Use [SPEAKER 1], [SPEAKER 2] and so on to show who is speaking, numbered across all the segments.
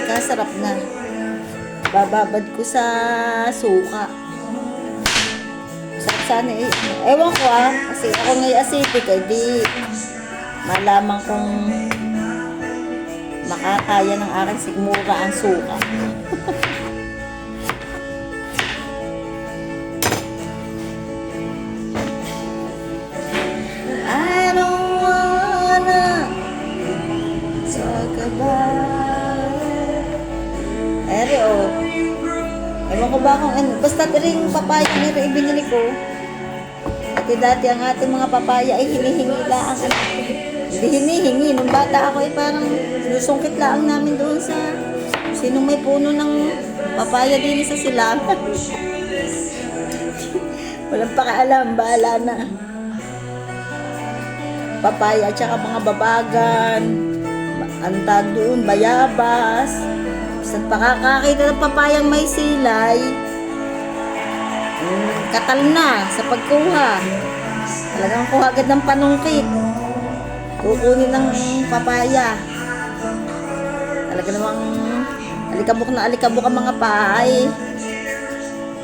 [SPEAKER 1] ka, sarap na. Bababad ko sa suka. Sarap sana eh. Ewan ko kasi ako ngay acidic, di malaman kung makakaya ng aking sigmura ang suka. I don't wanna talk about ere ewan ko ba kung basta ring papaya nila ibinili ko. Dati ang ating mga papaya ay hinihingi lang. Hindi hinihingi. Nung bata ako ay parang sinusungkit lang namin doon sa sinong may puno ng papaya din sa silangan. Walang pakaalam. Bahala na. Papaya at saka mga babagan. Antag doon, bayabas. Saan pakakakita ng papayang may silay, katal na sa pagkuha. Talagang kuha agad ng panungkit. Kukunin ng papaya. Talaga namang alikabok ang mga paay.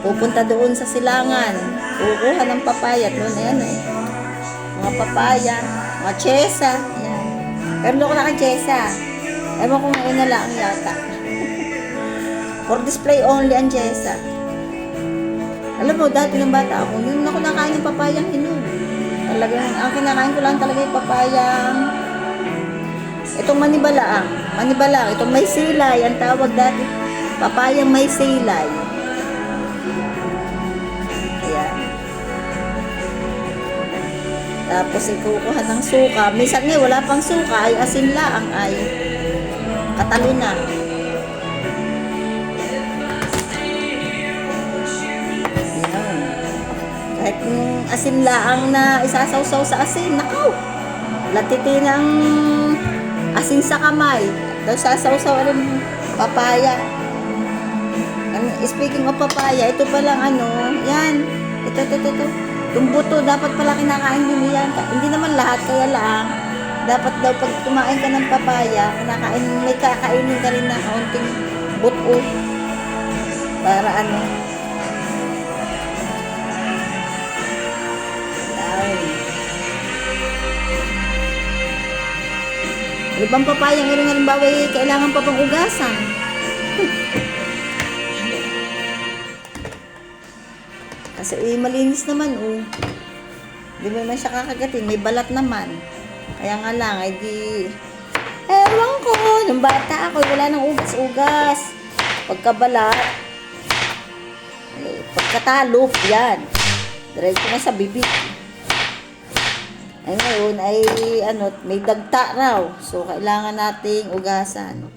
[SPEAKER 1] Pupunta doon sa silangan. Kukuha ng papaya. At noon yan mga papaya, mga chesa. Yan. Pero doon ko naka-chesa. Ewan ko ngayon na lang yata. For display only ang chesa. Alam mo, dati ng bata ako, yun ako nakain ng papayang hinog. Talagang, ang kinakain ko lang talaga yung papayang, itong manibalaang. Manibalaang, itong may silay, ang tawag dati, papayang may silay. Ayan. Tapos ikukuha ng suka. Minsan nga, wala pang suka, ay asin laang, ay katalo na. Kahit asin laang na isasawsaw sa asin, nakaw, latiti ng asin sa kamay, tapos sasawsaw rin papaya. And speaking of papaya, ito palang yan, ito, yung buto, dapat pala kinakain din yan. Hindi naman lahat, kaya lang, dapat daw pag kumain ka ng papaya, may kakainin ka rin na kaunting buto, para ibang papayang iring halimbawa kailangan pa pang ugasan. Kasi malinis naman Di mo naman siya kakagatin, may balat naman. Kaya nga lang, ewan ko, nung bata ako, wala nang ugas-ugas. Pagkabalat, pagkatalop, yan. Diretso na sa bibig. Ay ngayon ay may dagta raw. So kailangan nating ugasan.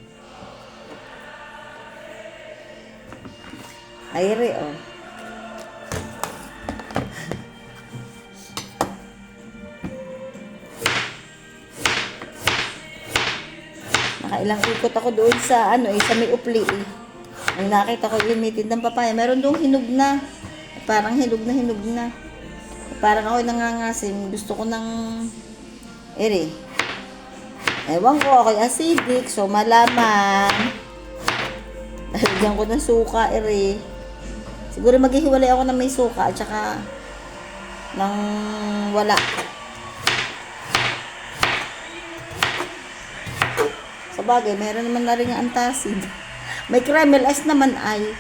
[SPEAKER 1] Ayre Nakailang ikot ako doon sa sa may upli Ang nakita ko yung may tindang papaya. Meron doon hinog na. Parang hinog na. Parang ako nangangasim. Gusto ko ng ewan ko, ako'y acidic. So, malaman. Nalagyan ko ng suka, Siguro maghihiwalay ako ng may suka at saka ng wala. Sa bagay, meron naman na rin ang antacid. May caramel ice naman ay.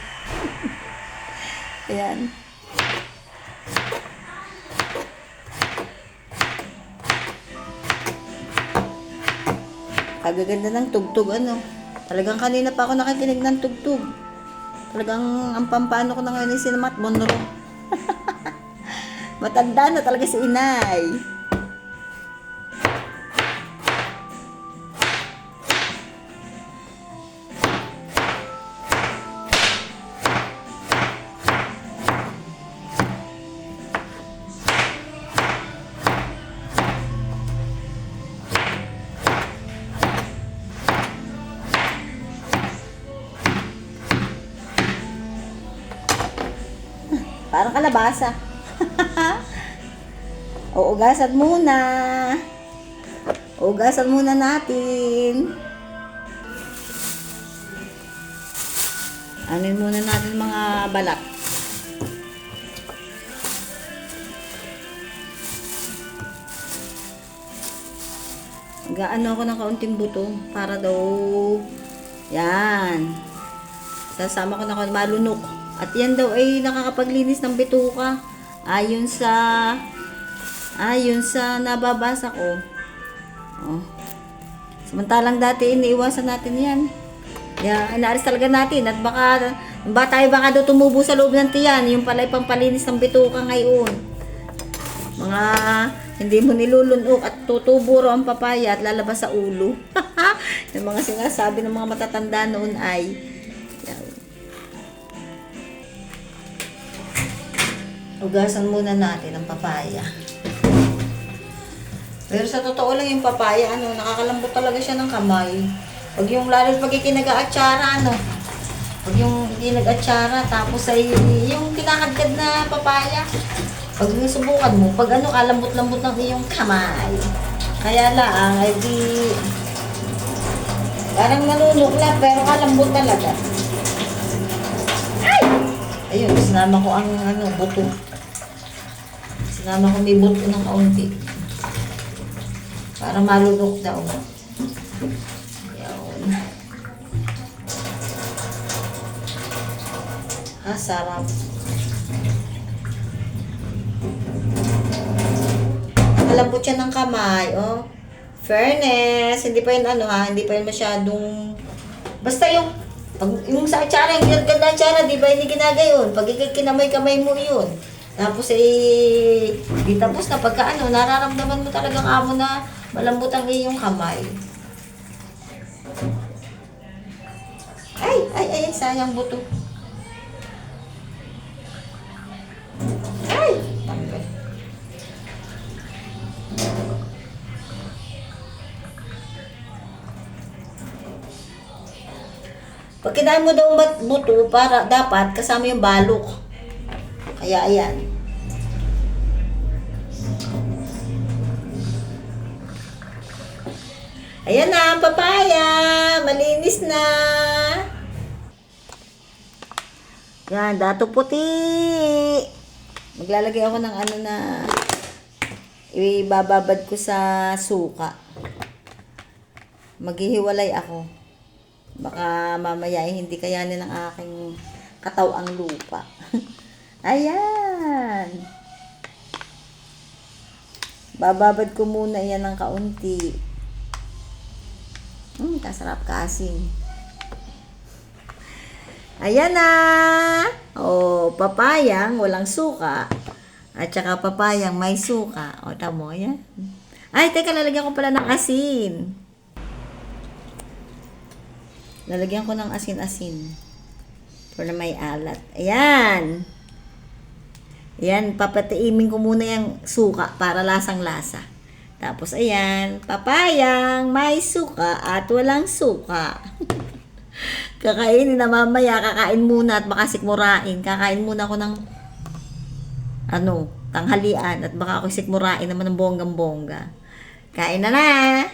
[SPEAKER 1] Ayan. Kagaganda ng tugtog, Talagang kanina pa ako nakikinig ng tugtog. Talagang ang pampano ko na ngayon ay sinamat Monro. Matanda na talaga si inay. Parang kalabasa. Ugasan muna. Ugasan muna natin. Anin muna natin mga balat. Gaano ako ng kaunting buto para daw yan. Sasama ko na ako malunok. At yan daw ay nakakapaglinis ng bituka. Ayon sa nababasa ko. Oh. Samantalang dati iniiwasan natin yan. Yan, inaalis talaga natin at baka daw tumubo sa loob ng tiyan. Yung pala pampalinis ng bituka ngayon. Mga hindi mo nilulunok at tutubo raw ang papaya at lalabas sa ulo. Yung mga sinasabi ng mga matatanda noon ay yan. Ugasan muna natin ang papaya. Pero sa totoo lang yung papaya, nakakalambot talaga siya ng kamay. Pag yung lalo pag ikinag-aatsara, pag yung hindi nag-atsara, tapos ay yung kinakadkad na papaya, pag subukan mo, pag kalambot-lambot ng iyong kamay. Kaya lang, ay di, parang nalunok lang, pero kalambot talaga. Ay! Ayun, sinama ko ang buto. Sinama ko may buto ng kaunti. Para malunok daw. Ayun. Sarap. Malambot siya ng kamay, oh. Fairness, hindi pa yun hindi pa yun masyadong, basta yung, pag yung sa atsara, yung ganda atsara, di ba hindi ginagayon? Pag kinamay-kamay mo yun. Tapos di tapos na pagka nararamdaman mo talagang amo na malambot ang iyong kamay. Ay, sayang buto. Ay! Tambay. Pag kinain mo daw buto, para dapat kasama yung balok. Kaya ayan. Ayan na ang papaya. Malinis na. Yan, dato puti. Maglalagay ako ng na ibababad ko sa suka. Maghihiwalay ako. Baka mamaya hindi kayanin ng aking katawang lupa. Ayan. Bababad ko muna yan ng kaunti. Kasarap kaasin. Ayan na. Papayang walang suka. At saka papayang may suka. Tamo yan. Ay, teka, lalagyan ko pala ng asin. Lalagyan ko ng asin-asin. Para may alat. Ayan. Ayan, papatiimin ko muna yung suka para lasang-lasa. Tapos, ayan, papayang may suka at walang suka. Kakainin na mamaya, kakain muna at baka sikmurain. Kakain muna ako ng tanghalian at baka ako sikmurain naman ng bonggang-bongga. Kain na na!